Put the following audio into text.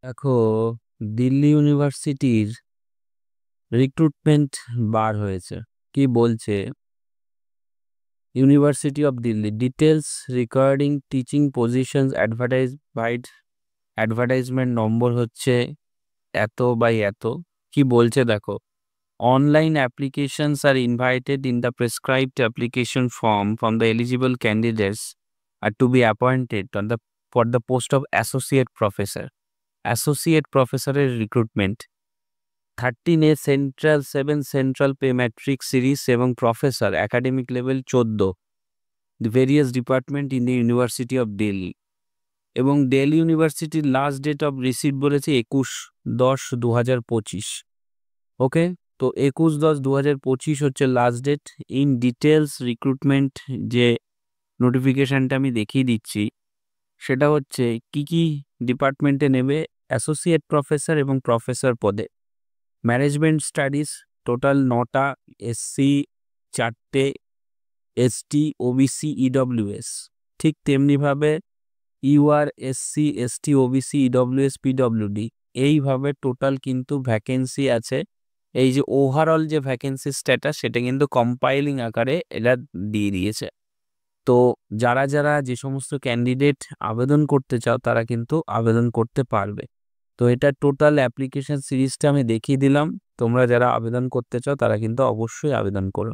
দেখো, দিল্লি ইউনিভার্সিটির রিক্রুটমেন্ট বার হয়েছে। কি বলছে? University of Delhi details regarding teaching positions advertisement number হচ্ছে এত বাই এত। কি বলছে দেখো, online applications are invited in the prescribed application form from the eligible candidates are to be appointed on the for the post of associate প্রফেসরের recruitment 13A central 7 central pay matrix series এবং professor academic level 14 the various department in the university of Delhi. এবং দিল্লি ইউনিভার্সিটির last date of receive বলেছে 21/10/2025। ওকে, তো 21/10/2025 হচ্ছে last date. In details recruitment যে নোটিফিকেশনটা আমি দেখিয়ে দিচ্ছি, সেটা হচ্ছে কি কি ডিপার্টমেন্টে নেবে। অ্যাসোসিয়েট প্রফেসর এবং প্রফেসর পদে। ম্যানেজমেন্ট স্টাডিজ টোটাল 9টা, এসসি 4টে, এসটি, ওবিসি, ইডব্লিউএস। ঠিক তেমনিভাবে UR, SC, ST, OBC, EWS, PWD, এইভাবে টোটাল কিন্তু ভ্যাকেন্সি আছে। এই যে ওভারঅল যে ভ্যাকেন্সি স্ট্যাটাস, সেটা কিন্তু কম্পাইলিং আকারে এরা দিয়ে দিয়েছে। তো যারা যারা যে সমস্ত ক্যান্ডিডেট আবেদন করতে চাও, তারা কিন্তু আবেদন করতে পারবে। তো এটা টোটাল অ্যাপ্লিকেশন সিরিজটা আমি দেখিয়ে দিলাম। তোমরা যারা আবেদন করতে চাও, তারা কিন্তু অবশ্যই আবেদন করো।